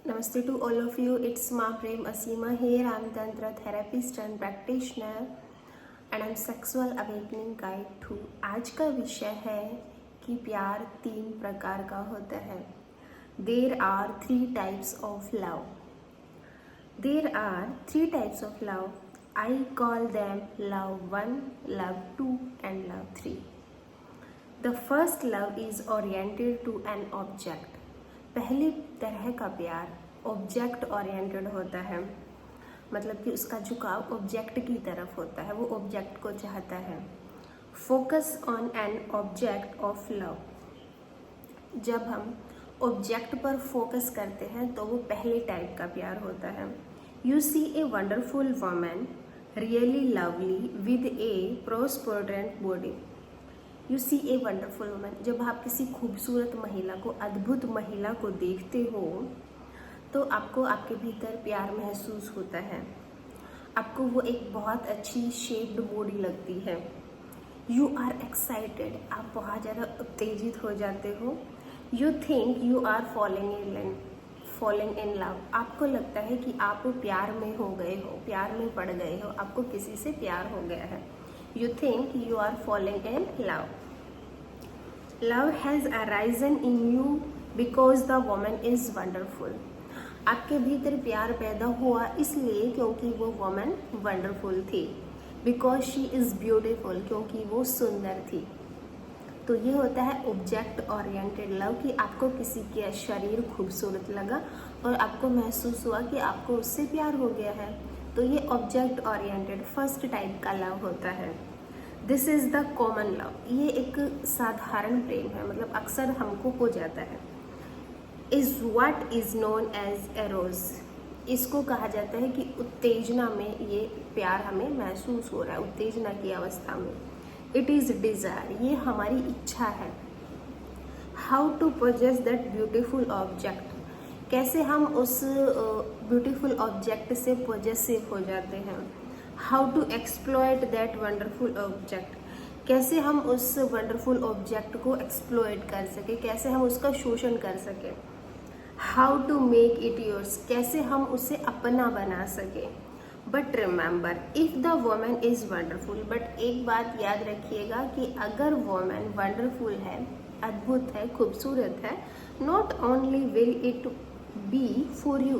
Namaste to all of you. It's Ma Prem Asima here. I'm Tantra therapist and practitioner and I'm sexual awakening guide too. आज का विषय है कि प्यार 3 प्रकार का होता है. There are 3 types of love. There are 3 types of love. I call them love 1, love 2 and love 3. The first love is oriented to an object. पहली तरह का प्यार ऑब्जेक्ट ओरिएंटेड होता है, मतलब कि उसका झुकाव ऑब्जेक्ट की तरफ होता है, वो ऑब्जेक्ट को चाहता है. Focus on an object of love. जब हम ऑब्जेक्ट पर फोकस करते हैं तो वो पहले टाइप का प्यार होता है. You see a wonderful woman really lovely with a prosperous body. You see a wonderful woman. जब आप किसी खूबसूरत महिला को, अद्भुत महिला को देखते हो तो आपको आपके भीतर प्यार महसूस होता है. आपको वो एक बहुत अच्छी शेप्ड बॉडी लगती है. You are excited. आप बहुत ज़्यादा उत्तेजित हो जाते हो. You think you are falling in love. आपको लगता है कि आप प्यार में हो गए हो, प्यार में पड़ गए हो, आपको किसी से प्यार हो गया है. You think you are falling in love. Love has arisen in you because the woman is wonderful. आपके भीतर प्यार पैदा हुआ इसलिए क्योंकि वो woman wonderful थी. Because she is beautiful, क्योंकि वो सुंदर थी. तो ये होता है ऑब्जेक्ट ओरिएंटेड लव कि आपको किसी के शरीर खूबसूरत लगा और आपको महसूस हुआ कि आपको उससे प्यार हो गया है. तो ये ऑब्जेक्ट ओरिएंटेड फर्स्ट टाइप का लव होता है. This is the common love. ये एक साधारण प्रेम है, मतलब अक्सर हमको हो जाता है. Is what is known as eros. इसको कहा जाता है कि उत्तेजना में ये प्यार हमें महसूस हो रहा है, उत्तेजना की अवस्था में. It is desire. ये हमारी इच्छा है. How to possess that beautiful object. कैसे हम उस ब्यूटीफुल ऑब्जेक्ट से पॉजेसिव हो जाते हैं. How to exploit that wonderful object. कैसे हम उस वंडरफुल ऑब्जेक्ट को एक्सप्लॉयट कर सके, कैसे हम उसका शोषण कर सके. How to make it yours. कैसे हम उसे अपना बना सके. But remember if the woman is wonderful. But एक बात याद रखिएगा कि अगर वुमन वंडरफुल है, अद्भुत है, खूबसूरत है, not only will it be for you.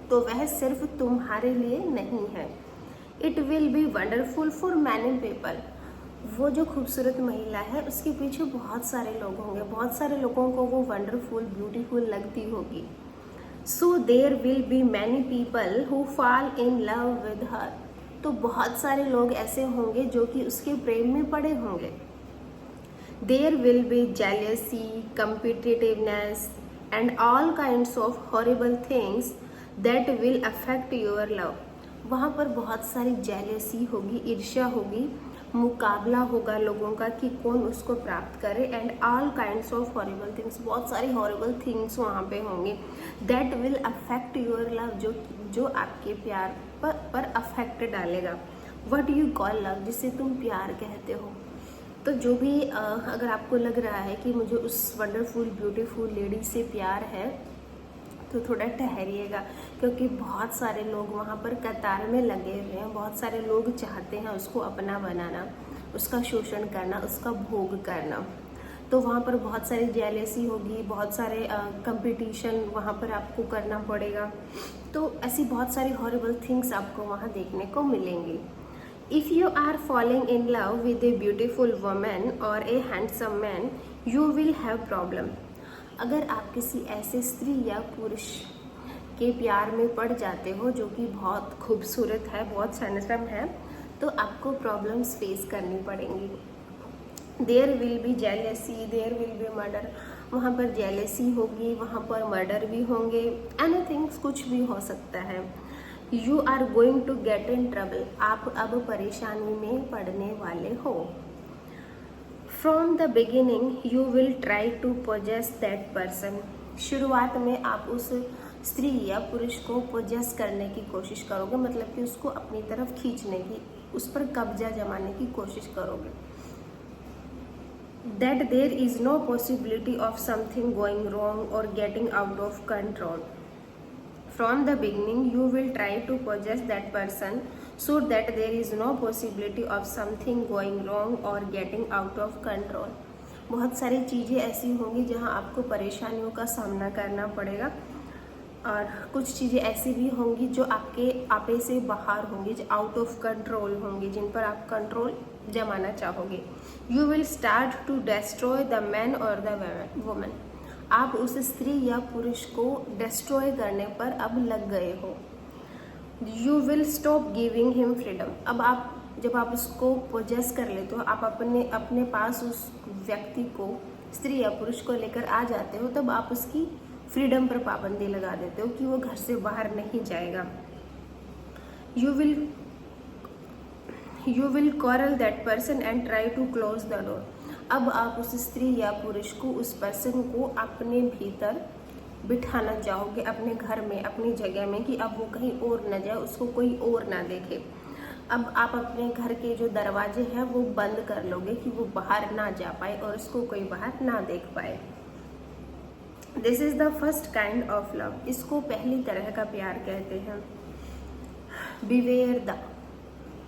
तो वह सिर्फ तुम्हारे लिए नहीं है. It will B wonderful for many people. वो जो खूबसूरत महिला है उसके पीछे बहुत सारे लोग होंगे, बहुत सारे लोगों को वो वंडरफुल ब्यूटीफुल लगती होगी. So there will be many people who fall in love with her. तो बहुत सारे लोग ऐसे होंगे जो कि उसके प्रेम में पड़े होंगे. There will be jealousy, competitiveness and all kinds of horrible things that will affect your love. वहाँ पर बहुत सारी जेलसी होगी, ईर्ष्या होगी, मुकाबला होगा लोगों का कि कौन उसको प्राप्त करे. And all kinds of horrible things, बहुत सारी हॉरिबल थिंग्स वहाँ पे होंगे. That will affect your love. जो आपके प्यार पर अफेक्ट डालेगा. What you call love. जिसे तुम प्यार कहते हो. तो जो भी अगर आपको लग रहा है कि मुझे उस वंडरफुल ब्यूटीफुल लेडी से प्यार है तो थोड़ा ठहरिएगा, क्योंकि बहुत सारे लोग वहाँ पर कतार में लगे हुए हैं. बहुत सारे लोग चाहते हैं उसको अपना बनाना, उसका शोषण करना, उसका भोग करना. तो वहाँ पर बहुत सारी जेलेसी होगी, बहुत सारे कंपटीशन वहाँ पर आपको करना पड़ेगा. तो ऐसी बहुत सारी हॉरिबल थिंग्स आपको वहाँ देखने को मिलेंगी. If you are falling in love with a beautiful woman or a handsome man, you will have problem. अगर आप किसी ऐसे स्त्री या पुरुष के प्यार में पड़ जाते हो जो कि बहुत खूबसूरत है, बहुत हैंडसम है, तो आपको प्रॉब्लम्स फेस करनी पड़ेंगी. There will be jealousy, there will be murder. वहाँ पर जेलसी होगी, वहाँ पर मर्डर भी होंगे. एनीथिंग, कुछ भी हो सकता है. You are going to get in trouble. आप अब परेशानी में पड़ने वाले हो. From the beginning you will try to possess that person. शुरुआत में आप उस स्त्री या पुरुष को पोजेस करने की कोशिश करोगे, मतलब कि उसको अपनी तरफ खींचने की, उस पर कब्जा जमाने की कोशिश करोगे. that there is no possibility of something going wrong or getting out of control. From the beginning, you will try to possess that person so that there is no possibility of something going wrong or getting out of control. बहुत सारी चीज़ें ऐसी होंगी जहां आपको परेशानियों का सामना करना पड़ेगा और कुछ चीज़ें ऐसी भी होंगी जो आपके आपे से बाहर होंगी, जो आउट ऑफ कंट्रोल होंगी, जिन पर आप कंट्रोल जमाना चाहोगे. You will start to destroy the man or the woman. आप उस स्त्री या पुरुष को डिस्ट्रॉय करने पर अब लग गए हो. You will stop giving him freedom. अब आप जब आप उसको पोजेस कर लेते हो, आप अपने पास उस व्यक्ति को, स्त्री या पुरुष को लेकर आ जाते हो, तब आप उसकी फ्रीडम पर पाबंदी लगा देते हो कि वो घर से बाहर नहीं जाएगा. You will quarrel that person and try to close the door. अब आप उस स्त्री या पुरुष को, उस पर्सन को अपने भीतर बिठाना चाहोगे, अपने घर में, अपनी जगह में, कि अब वो कहीं और न जाए, उसको कोई और ना देखे. अब आप अपने घर के जो दरवाजे हैं वो बंद कर लोगे कि वो बाहर ना जा पाए और उसको कोई बाहर ना देख पाए. This is the first kind of love. इसको पहली तरह का प्यार कहते हैं. Beware the.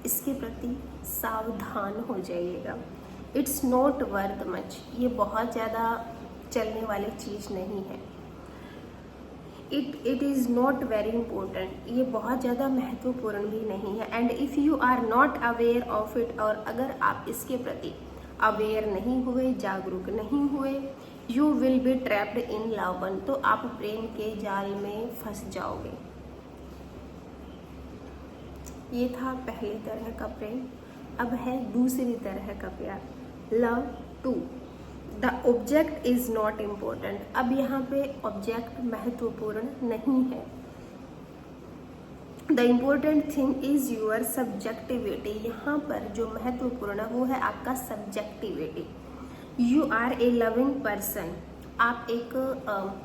इसके प्रति सावधान हो जाइएगा. It's not worth much. ये बहुत ज़्यादा चलने वाली चीज़ नहीं है. It is not very important. ये बहुत ज़्यादा महत्वपूर्ण भी नहीं है. And if you are not aware of it, और अगर आप इसके प्रति अवेयर नहीं हुए, जागरूक नहीं हुए, you will be trapped in love. तो आप प्रेम के जाल में फंस जाओगे. ये था पहली तरह का प्रेम. अब है दूसरी तरह का प्यार, love two. The object is not important. अब यहाँ पे ऑब्जेक्ट महत्वपूर्ण नहीं है. The important thing is your subjectivity. यहाँ पर जो महत्वपूर्ण है वो है आपका subjectivity. You are a loving person. आप एक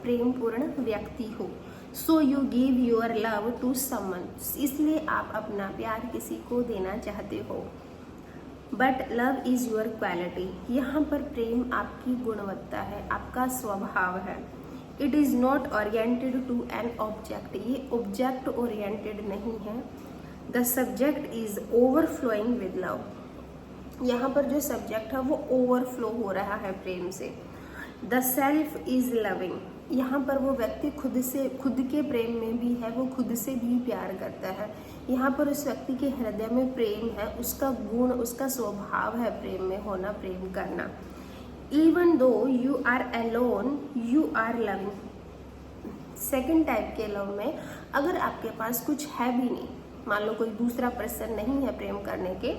प्रेमपूर्ण व्यक्ति हो. So you give your love to someone. इसलिए आप अपना प्यार किसी को देना चाहते हो. But love is your quality. यहाँ पर प्रेम आपकी गुणवत्ता है, आपका स्वभाव है. It is not oriented to an object. ये ऑब्जेक्ट ओरिएंटेड नहीं है. The subject is overflowing with love. यहाँ पर जो सब्जेक्ट है वो ओवरफ्लो हो रहा है प्रेम से. The self is loving. यहाँ पर वो व्यक्ति खुद के प्रेम में भी है, वो खुद से भी प्यार करता है. यहाँ पर उस व्यक्ति के हृदय में प्रेम है, उसका गुण, उसका स्वभाव है प्रेम में होना, प्रेम करना. Even though you are alone, you are loving. Second type के लव में अगर आपके पास कुछ है भी नहीं, मान लो कोई दूसरा पर्सन नहीं है प्रेम करने के,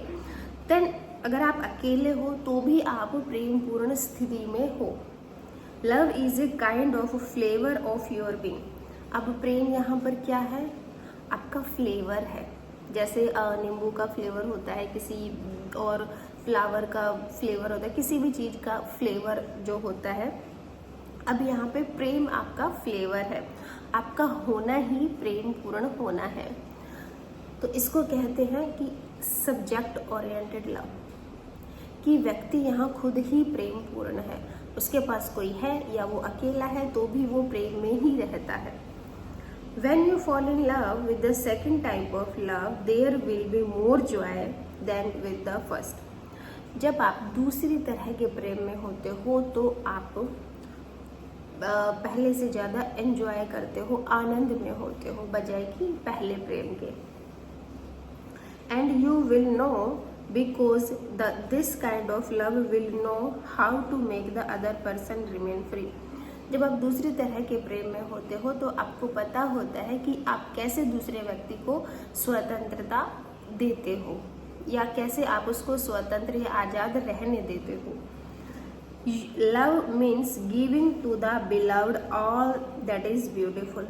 देन अगर आप अकेले हो तो भी आप प्रेम पूर्ण स्थिति में हो. Love is a kind of flavour of your being. अब प्रेम यहाँ पर क्या है? आपका फ्लेवर है. जैसे नींबू का फ्लेवर होता है, किसी और फ्लावर का फ्लेवर होता है, किसी भी चीज़ का फ्लेवर जो होता है. अब यहाँ पे प्रेम आपका फ्लेवर है, आपका होना ही प्रेम पूर्ण होना है. तो इसको कहते हैं कि सब्जेक्ट ओरिएंटेड लव, कि व्यक्ति यहाँ खुद ही प्रेम पूर्ण है. उसके पास कोई है या वो अकेला है तो भी वो प्रेम में ही रहता है. When you fall in love with the second type of love, there will be more joy than with the first. जब आप दूसरी तरह के प्रेम में होते हो तो आप पहले से ज़्यादा एंजॉय करते हो, आनंद में होते हो बजाय कि पहले प्रेम के. And you will know because this kind of love will know how to make the other person remain free. जब आप दूसरी तरह के प्रेम में होते हो तो आपको पता होता है कि आप कैसे दूसरे व्यक्ति को स्वतंत्रता देते हो या कैसे आप उसको स्वतंत्र या आज़ाद रहने देते हो. Love means giving to the beloved all that is beautiful.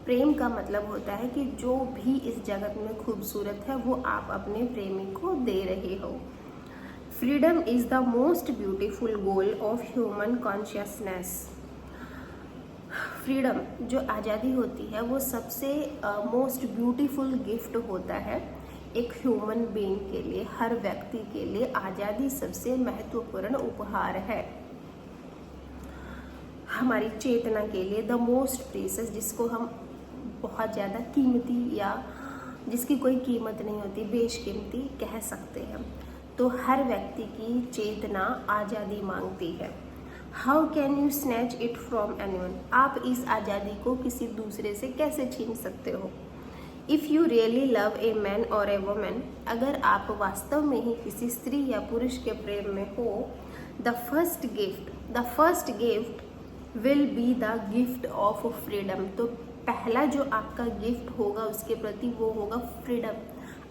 प्रेम का मतलब होता है कि जो भी इस जगत में खूबसूरत है वो आप अपने प्रेमी को दे रहे हो. Freedom is the most beautiful goal of human consciousness. Freedom जो आज़ादी होती है वो सबसे मोस्ट ब्यूटीफुल गिफ्ट होता है एक ह्यूमन बीइंग के लिए. हर व्यक्ति के लिए आज़ादी सबसे महत्वपूर्ण उपहार है हमारी चेतना के लिए. द मोस्ट प्रीशियस, जिसको हम बहुत ज़्यादा कीमती या जिसकी कोई कीमत नहीं होती, बेशकीमती कह सकते हैं। तो हर व्यक्ति की चेतना आज़ादी मांगती है। How can you snatch it from anyone? आप इस आज़ादी को किसी दूसरे से कैसे छीन सकते हो? If you really love a man और ए वुमन, अगर आप वास्तव में ही किसी स्त्री या पुरुष के प्रेम में हो, the first gift will be the gift of freedom. तो पहला जो आपका गिफ्ट होगा उसके प्रति वो होगा फ्रीडम,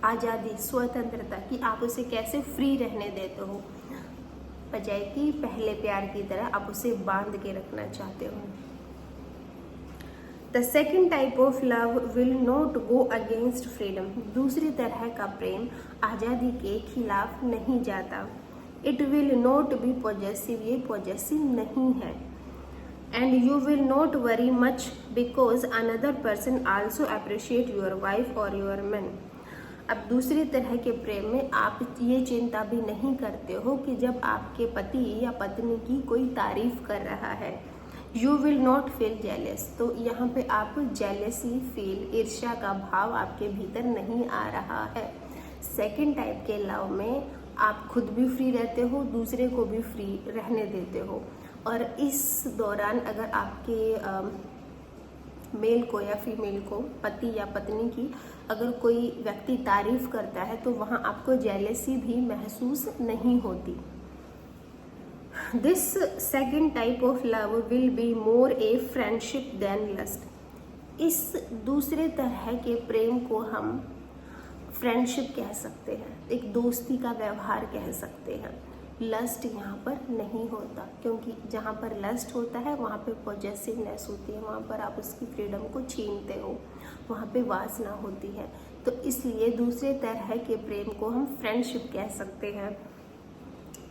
आज़ादी, स्वतंत्रता, कि आप उसे कैसे फ्री रहने देते हो, बजाय कि पहले प्यार की तरह आप उसे बांध के रखना चाहते हो। The second type of love will not go against freedom. दूसरी तरह का प्रेम आज़ादी के खिलाफ नहीं जाता। It will not be possessive, ये पॉजेसिव नहीं है। And you will not worry much because another person also appreciate your wife और योर मैन। अब दूसरी तरह के प्रेम में आप ये चिंता भी नहीं करते हो कि जब आपके पति या पत्नी की कोई तारीफ कर रहा है, you will not feel jealous. तो यहाँ पे आप जेलसी फील, ईर्ष्या का भाव आपके भीतर नहीं आ रहा है। सेकेंड टाइप के लव में आप खुद भी फ्री रहते हो, दूसरे को भी फ्री रहने देते हो। और इस दौरान अगर आपके मेल को या फीमेल को, पति या पत्नी की अगर कोई व्यक्ति तारीफ करता है तो वहाँ आपको जेलसी भी महसूस नहीं होती। This second type of love will be more a friendship than lust. इस दूसरे तरह के प्रेम को हम फ्रेंडशिप कह सकते हैं, एक दोस्ती का व्यवहार कह सकते हैं। लस्ट यहाँ पर नहीं होता, क्योंकि जहाँ पर लस्ट होता है वहाँ पे पॉजेसिवनेस होती है, वहाँ पर आप उसकी फ्रीडम को छीनते हो, वहाँ पे वासना होती है। तो इसलिए दूसरे तरह के प्रेम को हम फ्रेंडशिप कह सकते हैं।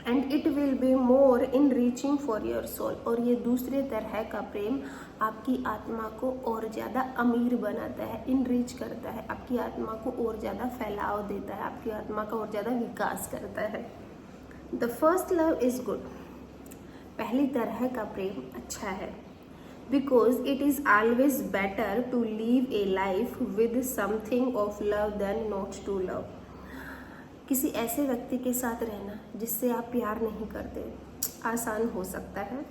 And it will be more in reaching for your soul. और ये दूसरे तरह का प्रेम आपकी आत्मा को और ज़्यादा अमीर बनाता है, इनरीच करता है, आपकी आत्मा को और ज़्यादा फैलाव देता है, आपकी आत्मा का और ज़्यादा विकास करता है। The first love is good. पहली तरह का प्रेम अच्छा है, because it is always better to live a life with something of love than not to love. किसी ऐसे व्यक्ति के साथ रहना जिससे आप प्यार नहीं करते आसान हो सकता है।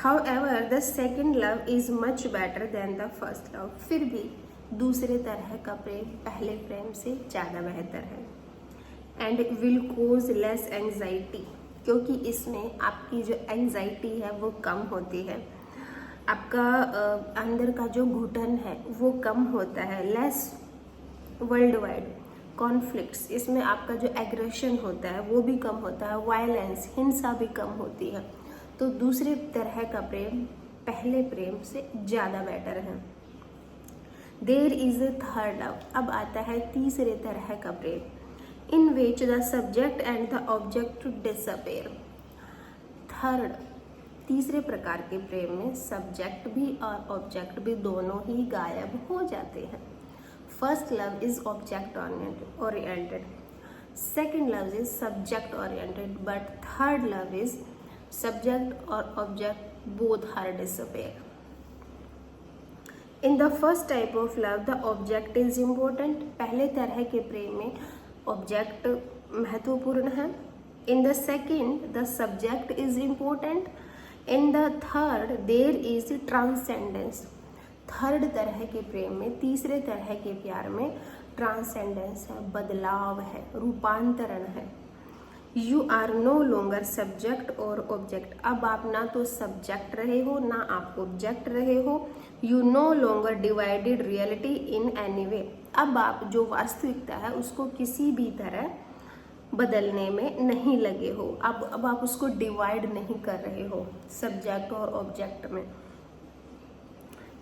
However, the second love is much better than the first love. फिर भी दूसरे तरह का प्रेम पहले प्रेम से ज़्यादा बेहतर है। And will cause less anxiety, क्योंकि इसमें आपकी जो एंजाइटी है वो कम होती है, आपका अंदर का जो घुटन है वो कम होता है। लेस वर्ल्ड वाइड कॉन्फ्लिक्ट्स, इसमें आपका जो एग्रेशन होता है वो भी कम होता है, वायलेंस, हिंसा भी कम होती है। तो दूसरे तरह का प्रेम पहले प्रेम से ज़्यादा बेटर है। There is a third love. अब आता है तीसरे तरह का प्रेम, in which the subject and the object disappear. Third, तीसरे प्रकार के प्रेम में सब्जेक्ट भी और ऑब्जेक्ट भी दोनों ही गायब हो जाते हैं। First love is object oriented, second love is subject oriented, but third love is subject or object both are disappear. In the first type of love the object is important. पहले तरह के प्रेम में ऑब्जेक्ट महत्वपूर्ण है। In the second the subject is important. In the third there is transcendence. Third तरह के प्रेम में, तीसरे तरह के प्यार में ट्रांसेंडेंस है, बदलाव है, रूपांतरण है। You are no longer subject or object. अब आप ना तो सब्जेक्ट रहे हो ना आप ऑब्जेक्ट रहे हो। You know longer divided reality in any way. अब आप जो वास्तविकता है उसको किसी भी तरह बदलने में नहीं लगे हो। अब आप उसको डिवाइड नहीं कर रहे हो सब्जेक्ट और ऑब्जेक्ट में।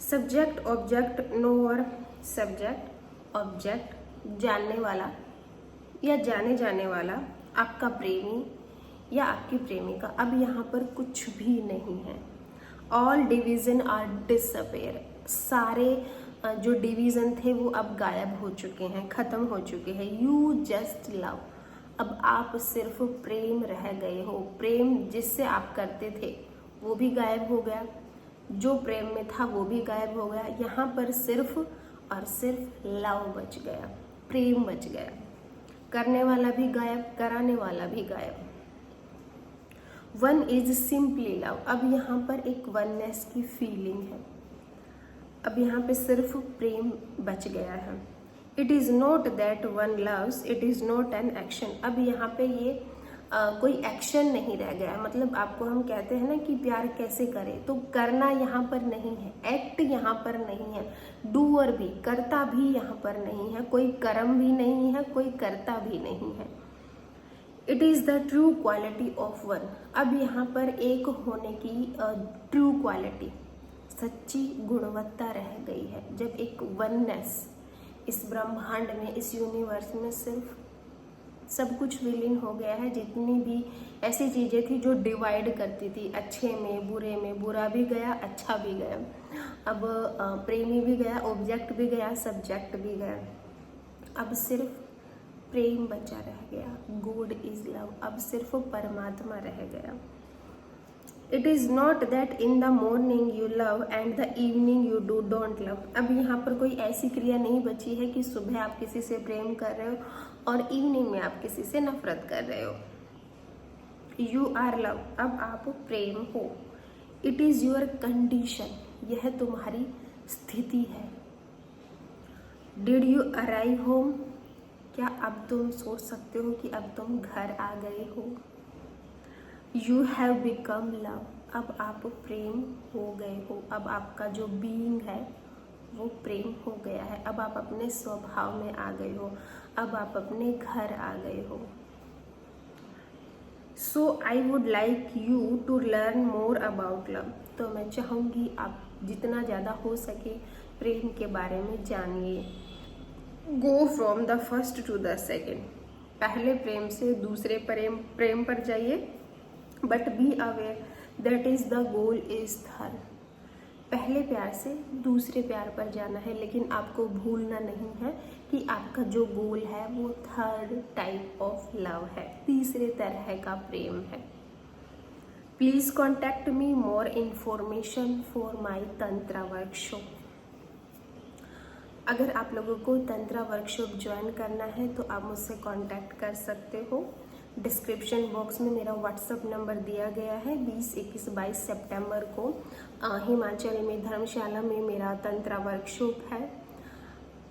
Subject object knower, subject object, जानने वाला या जाने जाने वाला, आपका प्रेमी या आपकी प्रेमिका। अब यहाँ पर कुछ भी नहीं है। All division are disappear. सारे जो डिवीज़न थे वो अब गायब हो चुके हैं, ख़त्म हो चुके हैं। You just love. अब आप सिर्फ प्रेम रह गए हो। प्रेम जिससे आप करते थे वो भी गायब हो गया। जो प्रेम में था वो भी गायब हो गया। यहाँ पर सिर्फ और सिर्फ लव बच गया, प्रेम बच गया। करने वाला भी गायब, कराने वाला भी गायब। One is simply love. अब यहाँ पर एक वननेस की फीलिंग है। अब यहाँ पे सिर्फ प्रेम बच गया है। It is not that one loves, it is not an action. अब यहाँ पे ये कोई एक्शन नहीं रह गया। मतलब आपको हम कहते हैं ना कि प्यार कैसे करें, तो करना यहाँ पर नहीं है, एक्ट यहाँ पर नहीं है, डूअर भी, करता भी यहाँ पर नहीं है, कोई कर्म भी नहीं है, कोई करता भी नहीं है। It is the true quality of one. अब यहाँ पर एक होने की ट्रू क्वालिटी, सच्ची गुणवत्ता रह गई है। जब एक वननेस इस ब्रह्मांड में, इस यूनिवर्स में सिर्फ सब कुछ विलीन हो गया है। जितनी भी ऐसी चीज़ें थी जो डिवाइड करती थी, अच्छे में बुरे में, बुरा भी गया अच्छा भी गया। अब प्रेमी भी गया, ऑब्जेक्ट भी गया, सब्जेक्ट भी गया। अब सिर्फ प्रेम बचा रह गया, गॉड इज लव। अब सिर्फ परमात्मा रह गया। It is not that in the morning you love and the evening you don't love. अब यहाँ पर कोई ऐसी क्रिया नहीं बची है कि सुबह आप किसी से प्रेम कर रहे हो और इवनिंग में आप किसी से नफरत कर रहे हो। यू आर लव, अब आप प्रेम हो। इट इज़ योर कंडीशन, यह तुम्हारी स्थिति है। डिड यू अराइव होम, क्या अब तुम सोच सकते हो कि अब तुम घर आ गए हो। यू हैव बिकम लव, अब आप प्रेम हो गए हो। अब आपका जो बीइंग है वो प्रेम हो गया है। अब आप अपने स्वभाव में आ गए हो, अब आप अपने घर आ गए हो। So I would like you to learn more about love. तो मैं चाहूँगी आप जितना ज़्यादा हो सके प्रेम के बारे में जानिए। Go from the first to the second, पहले प्रेम से दूसरे प्रेम पर जाइए। But be aware that is the goal is third. पहले प्यार से दूसरे प्यार पर जाना है, लेकिन आपको भूलना नहीं है कि आपका जो गोल है वो थर्ड टाइप ऑफ लव है, तीसरे तरह का प्रेम है। Please contact me more information for my tantra workshop. अगर आप लोगों को तंत्रा वर्कशॉप ज्वाइन करना है तो आप मुझसे कांटेक्ट कर सकते हो। डिस्क्रिप्शन बॉक्स में मेरा व्हाट्सअप नंबर दिया गया है। 20, 21, 22 सितंबर को हिमाचल में धर्मशाला में मेरा तंत्रा वर्कशॉप है।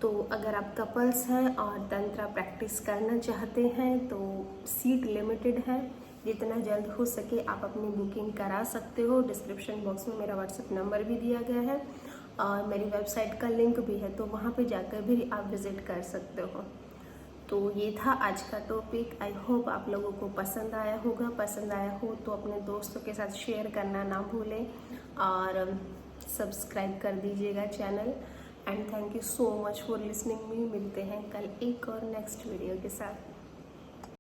तो अगर आप कपल्स हैं और तंत्रा प्रैक्टिस करना चाहते हैं तो सीट लिमिटेड है। जितना जल्द हो सके आप अपनी बुकिंग करा सकते हो। डिस्क्रिप्शन बॉक्स में मेरा व्हाट्सअप नंबर भी दिया गया है और मेरी वेबसाइट का लिंक भी है, तो वहाँ पे जाकर भी आप विज़िट कर सकते हो। तो ये था आज का टॉपिक। आई होप आप लोगों को पसंद आया होगा। पसंद आया हो तो अपने दोस्तों के साथ शेयर करना ना भूलें और सब्सक्राइब कर दीजिएगा channel. And thank you so much for listening me. मिलते हैं कल एक और नेक्स्ट वीडियो के साथ।